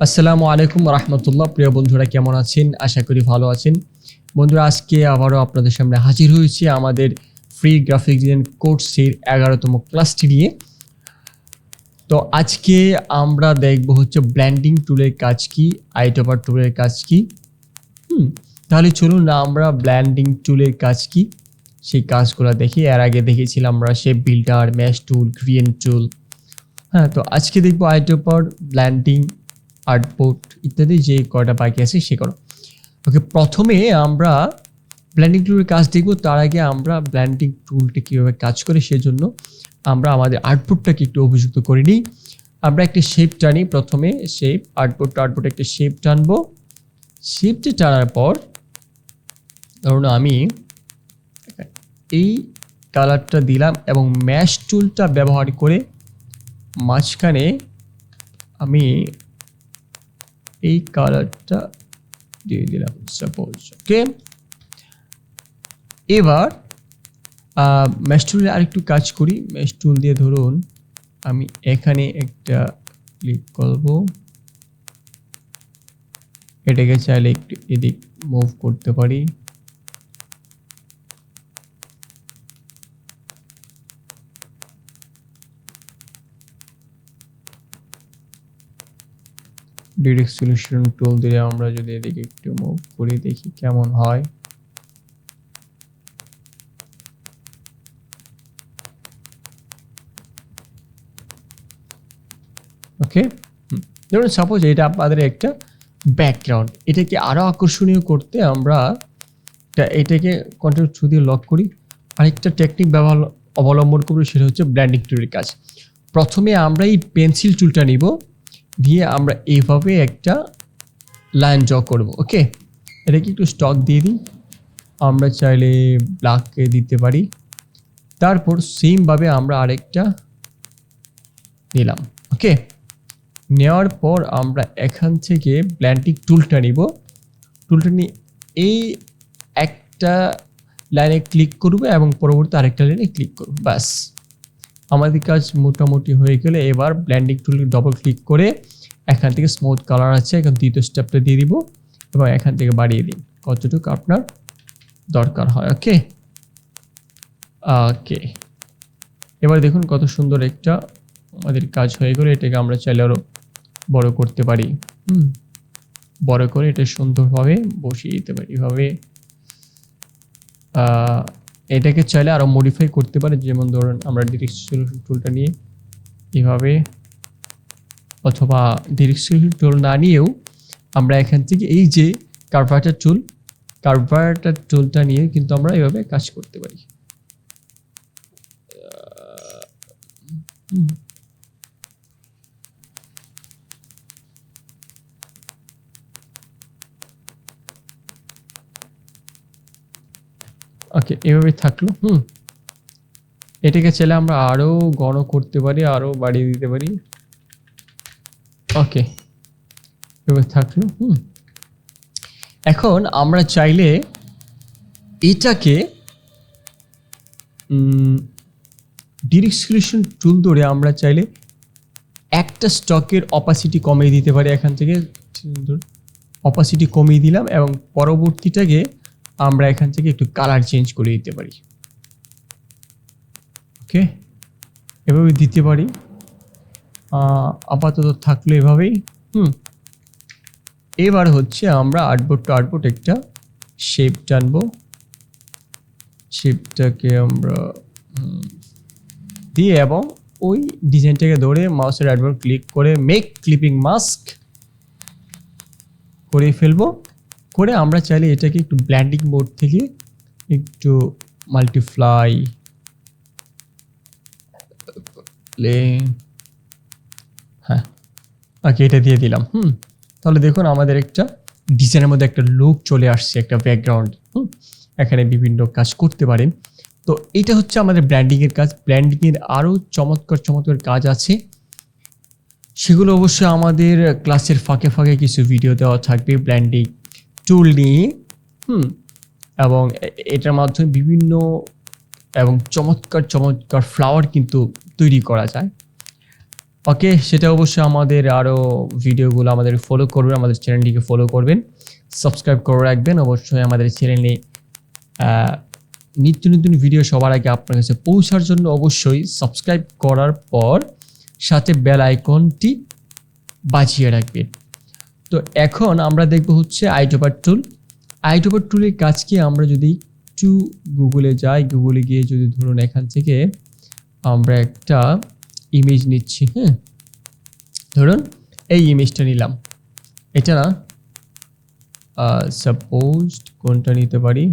আসসালামু আলাইকুম রাহমাতুল্লাহ। প্রিয় বন্ধুরা কেমন আছেন? আশা করি ভালো আছেন। বন্ধুরা আজকে আবারও আপনাদের সামনে হাজির হয়েছি আমাদের ফ্রি গ্রাফিক ডিজাইন কোর্সের 11তম ক্লাসটি নিয়ে। তো আজকে আমরা দেখব হচ্ছে ব্লেন্ডিং টুলের কাজ কি, আইটোপার টুলের কাজ কি। তাহলে চলুন না আমরা ব্লেন্ডিং টুলের কাজ কি সেই কাজগুলো দেখি। এর আগে দেখেছিলাম আমরা শেপ বিল্ডার, ম্যাশ টুল, গ্রেডিয়েন্ট টুল। তো আজকে দেখবো আইটোপার, ব্লেন্ডিং, আর্টবোর্ড ইত্যাদি যে কয়টা বাকি আছে সে করো। ওকে, প্রথমে আমরা ব্লেন্ডিং টুলের কাজ দেখব। তার আগে আমরা ব্লেন্ডিং টুলটা কীভাবে কাজ করে সেজন্য আমরা আমাদের আর্টবোর্ডটাকে একটু অভিযুক্ত করে নিই। আমরা একটা শেপ টানি, প্রথমে শেপ আর্টবোর্ড একটা শেপ টানবো। শেপটা টানার পর ধরুন আমি এই কালারটা দিলাম এবং ম্যাশ টুলটা ব্যবহার করে মাঝখানে আমি এই কালারটা দিয়ে দিলাম সাপোজ। ওকে, এবার ম্যাশ টুলে আরেকটু কাজ করি। ম্যাশ টুল দিয়ে ধরুন আমি এখানে একটা ক্লিক করব, এটাকে চাইলে একটু এদিক মুভ করতে পারি। ডিরেক্ট সলিউশন টুল দিয়ে আমরা যদি এদিকে একটু মুভ করি দেখি কেমন হয়। ওকে, ধরুন সাপোজ এটা আপনাদের একটা ব্যাকগ্রাউন্ড। এটাকে আরো আকর্ষণীয় করতে আমরা এটাকে কন্ট্রোল থ্রু দিয়ে লক করি। আরেকটা টেকনিক অবলম্বন করব, সেটা হচ্ছে ব্লেন্ডিং টুলের কাজ। প্রথমে আমরা এই পেন্সিল টুলটা নিব, দিয়ে আমরা এইভাবে একটা লাইন ড্র করব। ওকে, এটাকে একটু স্টক দিয়ে দিই, আমরা চাইলে ব্ল্যাককে দিতে পারি। তারপর সেমভাবে আমরা আরেকটা নিলাম। ওকে, নেওয়ার পর আমরা এখান থেকে ব্লেন্ডিং টুলটা নিব। টুলটা নিয়ে এই একটা লাইনে ক্লিক করব এবং পরবর্তী আরেকটা লাইনে ক্লিক করব। ব্যাস, আমাদের কাজ মোটামুটি হয়ে গেলে এবার ব্লেন্ডিং টুলে ডবল ক্লিক করে এখান থেকে স্মুথ কালার আছে, এখন দ্বিতীয় স্টেপটা দিয়ে দিব এবং এখান থেকে বাড়িয়ে দিন কতটুকু আপনার দরকার হয়। ওকে ওকে, এবার দেখুন কত সুন্দর একটা আমাদের কাজ হয়ে গেল। এটাকে আমরা চাইলে আরো বড় করতে পারি। বড় করে এটা সুন্দরভাবে বসিয়ে দিতে পারি এভাবে। এটাকে চাইলে আরো মডিফাই করতে পারি, যেমন ধরুন আমরা ডিরেক্ট সলিউশন টুলটা নিয়ে এভাবে, অথবা ডিরেক্ট সলিউশন টুল না নিয়েও আমরা এখান থেকে এই যে কার্ভারটার টুলটা নিয়ে কিন্তু আমরা এভাবে কাজ করতে পারি। ওকে, এভাবে থাকলো। এটাকে চাইলে আমরা আরো ঘন করতে পারি, আরো বাড়িয়ে দিতে পারি। ওকে, এভাবে থাকলো। এখন আমরা চাইলে এটাকে ডিরেক্ট সলিউশন টুল ধরে আমরা চাইলে একটা স্টকের অপাসিটি কমিয়ে দিতে পারি। এখান থেকে অপাসিটি কমিয়ে দিলাম এবং পরবর্তীটাকে আমরা এখান থেকে একটু কালার চেঞ্জ করে দিতে পারি। ওকে, এভাবে দিতে পারি। আপাতত থাকলো এভাবেই। এবার হচ্ছে আমরা আর্টবোর্ড একটা শেপ টানবো। শেপটাকে আমরা দিয়ে এবং ওই ডিজাইনটাকে ধরে মাউসের রাইট ক্লিক করে মেক ক্লিপিং মাস্ক করে ফেলবো। করে আমরা চাইলে এটাকে একটু ব্লেন্ডিং মোড থেকে একটু মাল্টিপ্লাই ওকে, এটা দিয়ে দিলাম। তাহলে দেখুন আমাদের একটা ডিজাইনের মধ্যে একটা লুক চলে আসছে, একটা ব্যাকগ্রাউন্ড। এখানে বিভিন্ন কাজ করতে পারেন। তো এটা হচ্ছে আমাদের ব্র্যান্ডিং এর কাজ। ব্র্যান্ডিং এর আরো চমৎকার কাজ আছে, সেগুলো অবশ্যই আমাদের ক্লাসের ফাঁকে ফাঁকে কিছু ভিডিও দেওয়া থাকবে ব্র্যান্ডিং টুল নিয়ে। এবং এটার মাধ্যমে বিভিন্ন এবং চমৎকার ফ্লাওয়ার কিন্তু তৈরি করা যায়। ওকে, সেটা অবশ্যই আমাদের আরও ভিডিওগুলো আমাদের ফলো করবেন, আমাদের চ্যানেলটিকে ফলো করবেন, সাবস্ক্রাইব করে রাখবেন। অবশ্যই আমাদের চ্যানেলে নিত্য নতুন ভিডিও সবার আগে আপনার কাছে পৌঁছার জন্য অবশ্যই সাবস্ক্রাইব করার পর সাথে বেল আইকনটি বাজিয়ে রাখবেন। তো এখন আমরা দেখব হচ্ছে আইড্রপার টুল। আইড্রপার টুলের কাজ কি, আমরা যদি একটু গুগলে যাই, গুগলে গিয়ে যদি ধরুন এখান থেকে আমরা একটা ইমেজ নিচ্ছি, হ্যাঁ, ধরুন এই ইমেজটা নিলাম, এটা না সাপোজ কোনটা নিতে পারি,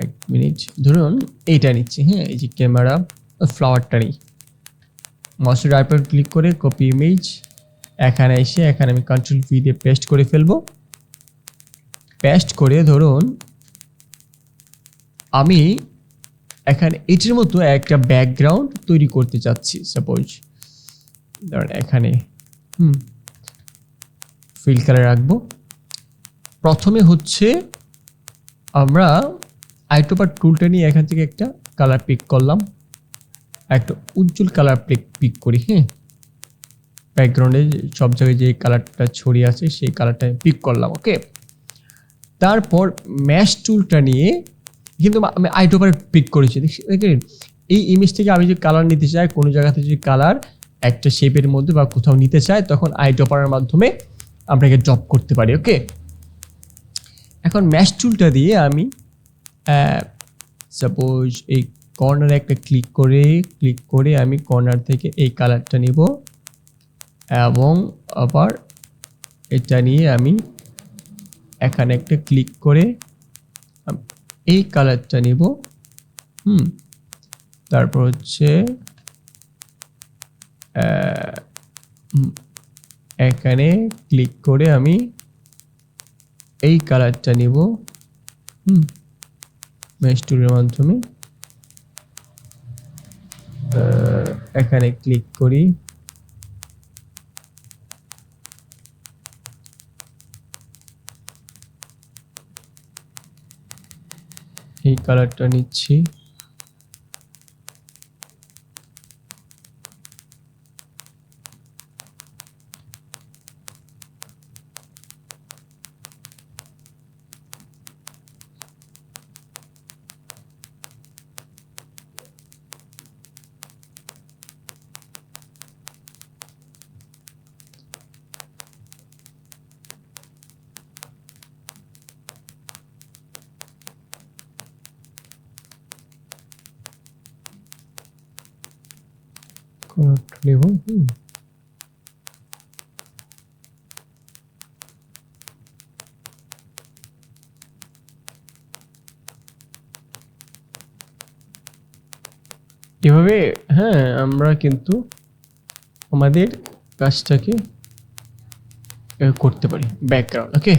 এক মিনিট, ধরুন এইটা নিচ্ছি, হ্যাঁ, এই যে ক্যামেরা ফ্লাওয়ারটা নিই, মাউসের রাইট বাটন ক্লিক করে কপি ইমেজ, এখানে এসে এখানে আমি কন্ট্রোল ভি দিয়ে পেস্ট করে ফেলবো। পেস্ট করে ধরুন আমি এখানে এটির মতো একটা ব্যাকগ্রাউন্ড তৈরি করতে চাচ্ছি, সাপোজ ধরুন এখানে ফিল কালার রাখবো। প্রথমে হচ্ছে আমরা আইড্রপার টুলটা নিয়ে এখান থেকে একটা কালার পিক করলাম, একটা উজ্জ্বল কালার পিক করি, হ্যাঁ, ব্যাকগ্রাউন্ডে সব জায়গায় যে কালারটা ছড়িয়ে আছে সেই কালারটা পিক করলাম। ওকে, তারপর ম্যাশ টুলটা নিয়ে কিন্তু আমি আইড্রপার পিক করেছি, দেখেন এই ইমেজ থেকে আমি যে কালার নিতে চাই, কোনো জায়গাতে যদি কালার একটা শেপের মধ্যে বা কোথাও নিতে চাই, তখন আইড্রপারের মাধ্যমে আমরা একে ড্রপ করতে পারি। ওকে, এখন ম্যাশ টুলটা দিয়ে আমি সাপোজ এই কর্নারে একটা ক্লিক করে আমি কর্নার থেকে এই কালারটা নিব এবং আবার এটা নিয়ে আমি এখানে একটা ক্লিক করে এই কালারটা নিব, তারপর হচ্ছে এখানে ক্লিক করে আমি এই কালারটা নিব, ম্যাশ টুলের মাধ্যমে এখানে ক্লিক করি, এই কালারটা নিচ্ছি, নেব, এভাবে, হ্যাঁ, আমরা কিন্তু আমাদের কাজটাকে করতে পারি ব্যাকগ্রাউন্ড। ওকে,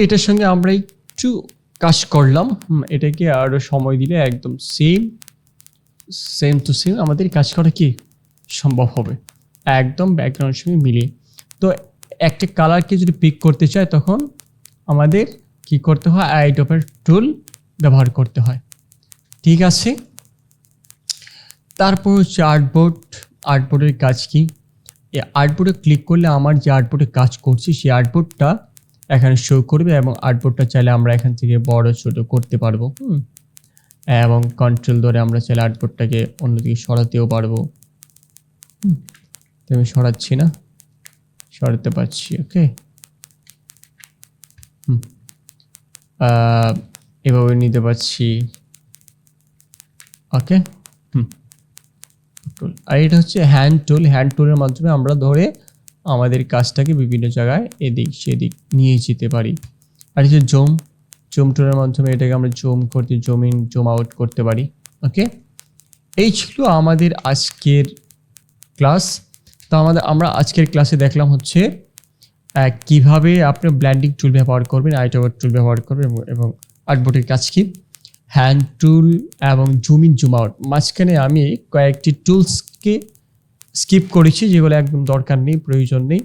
এটার সঙ্গে আমরা একটু কাজ করলাম, এটাকে আরো সময় দিলে একদম সেম টু সেম আমাদের কাজ করা কি সম্ভব হবে, একদম ব্যাকগ্রাউন্ডের সঙ্গে মিলিয়ে। তো একটা কালারকে যদি পিক করতে চাই তখন আমাদের কি করতে হয়, আইড্রপার টুল ব্যবহার করতে হয়। ঠিক আছে, তারপর হচ্ছে আর্টবোর্ডের কাজ কি, এই আর্টবোর্ডে ক্লিক করলে আমার যে আর্টবোর্ডে কাজ করছি সেই আর্টবোর্ডটা এখানে শো করবে এবং আর্টবোর্ডটা চাইলে আমরা এখান থেকে বড় ছোট করতে পারবো, এবং কন্ট্রোল ধরে আমরা চাইলে আর্টবোর্ডটাকে অন্যদিকে সরাতেও পারবো। আমি সরাচ্ছি না, সরাতে পারছি। ওকে, এভাবে নিতে পারছি। ওকে, আর এটা হচ্ছে হ্যান্ড টুলের মাধ্যমে আমরা ধরে আমাদের কাজটাকে বিভিন্ন জায়গায় এদিক সেদিক নিয়ে যেতে পারি। আর হচ্ছে জুম টুলের মাধ্যমে এটাকে আমরা জুম ইন জুম আউট করতে পারি। ওকে, এই ছিল আমাদের আজকের ক্লাস। তো আমরা আজকের ক্লাসে দেখলাম হচ্ছে কিভাবে আপনি ব্লেন্ডিং টুল ব্যবহার করবেন, আইড্রপার টুল ব্যবহার করবেন এবং আর্টবোর্ডের কাজ কি, হ্যান্ড টুল এবং জুম ইন জুম আউট। মাঝখানে আমি কয়েকটি টুলসকে স্কিপ করেছি যেগুলো একদম দরকার নেই, প্রয়োজন নেই,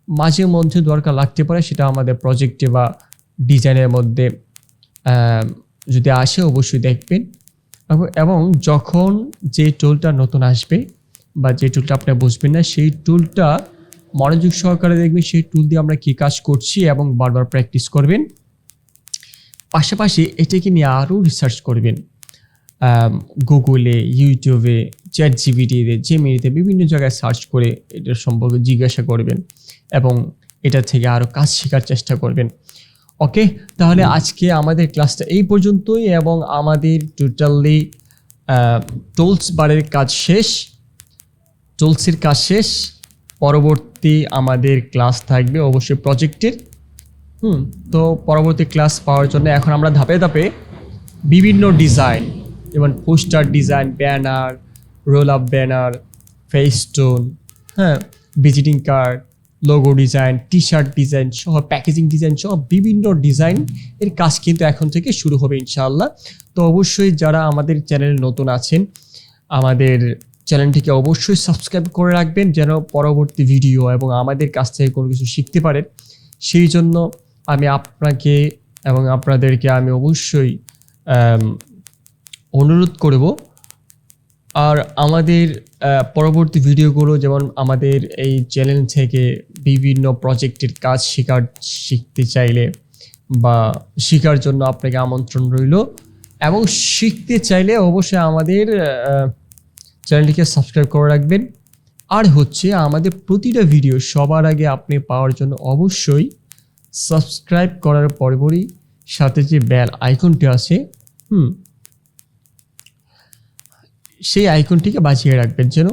মাঝে মধ্যে দরকার লাগতে পারে, সেটা আমাদের প্রজেক্টে বা ডিজাইনের মধ্যে যদি আসে অবশ্যই দেখবেন। এবং যখন যে টুলটা নতুন আসবে বা যে টুলটা আপনি বুঝবেন না, সেই টুলটা মনোযোগ সহকারে দেখবেন সেই টুল দিয়ে আমরা কী কাজ করছি এবং বারবার প্র্যাকটিস করবেন। পাশাপাশি এটাকে নিয়ে আরও রিসার্চ করবেন, গুগলে, ইউটিউবে, চ্যাটজিপিটিতে, জেমিনিতে বিভিন্ন জায়গায় সার্চ করে এটার সম্পর্কে জিজ্ঞাসা করবেন এবং এটা থেকে আরও কাজ শেখার চেষ্টা করবেন। ওকে, তাহলে আজকে আমাদের ক্লাসটা এই পর্যন্তই এবং আমাদের টোটালি টুলস বারের কাজ শেষ, টুলসের কাজ শেষ। পরবর্তী আমাদের ক্লাস থাকবে অবশ্যই প্রজেক্টের। তো পরবর্তী ক্লাস পাওয়ার জন্য এখন আমরা ধাপে ধাপে বিভিন্ন ডিজাইন, যেমন poster design, banner, roll up banner, festoon, visiting card, logo design, T shirt design সহ, প্যাকেজিং ডিজাইন সহ বিভিন্ন ডিজাইন এর কাজ কিন্তু এখন থেকে শুরু হবে ইনশাআল্লাহ। তো অবশ্যই যারা আমাদের চ্যানেলে নতুন আছেন, আমাদের চ্যানেলটিকে অবশ্যই সাবস্ক্রাইব করে রাখবেন যেন পরবর্তী ভিডিও এবং আমাদের কাছ থেকে কোনো কিছু শিখতে পারেন। সেই জন্য আমি আপনাকে এবং আপনাদেরকে আমি অবশ্যই অনুরোধ করব। আর আমাদের পরবর্তী ভিডিওগুলো, যেমন আমাদের এই চ্যানেল থেকে বিভিন্ন প্রজেক্টের কাজ শিখতে চাইলে বা শেখার জন্য আপনাকে আমন্ত্রণ রইল, এবং শিখতে চাইলে অবশ্যই আমাদের চ্যানেলটিকে সাবস্ক্রাইব করে রাখবেন। আর হচ্ছে আমাদের প্রতিটা ভিডিও সবার আগে আপনি পাওয়ার জন্য অবশ্যই সাবস্ক্রাইব করার পরপরই সাথে যে বেল আইকনটি আছে সেই আইকনটিকে বাজিয়ে রাখবেন যেন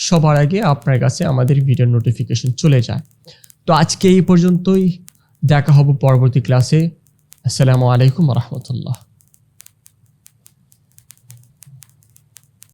সবার আগে আপনার কাছে আমাদের ভিডিওর নোটিফিকেশন চলে যায়। তো আজকে এই পর্যন্তই, দেখা হবে পরবর্তী ক্লাসে। আসসালামু আলাইকুম ওয়া রাহমাতুল্লাহ।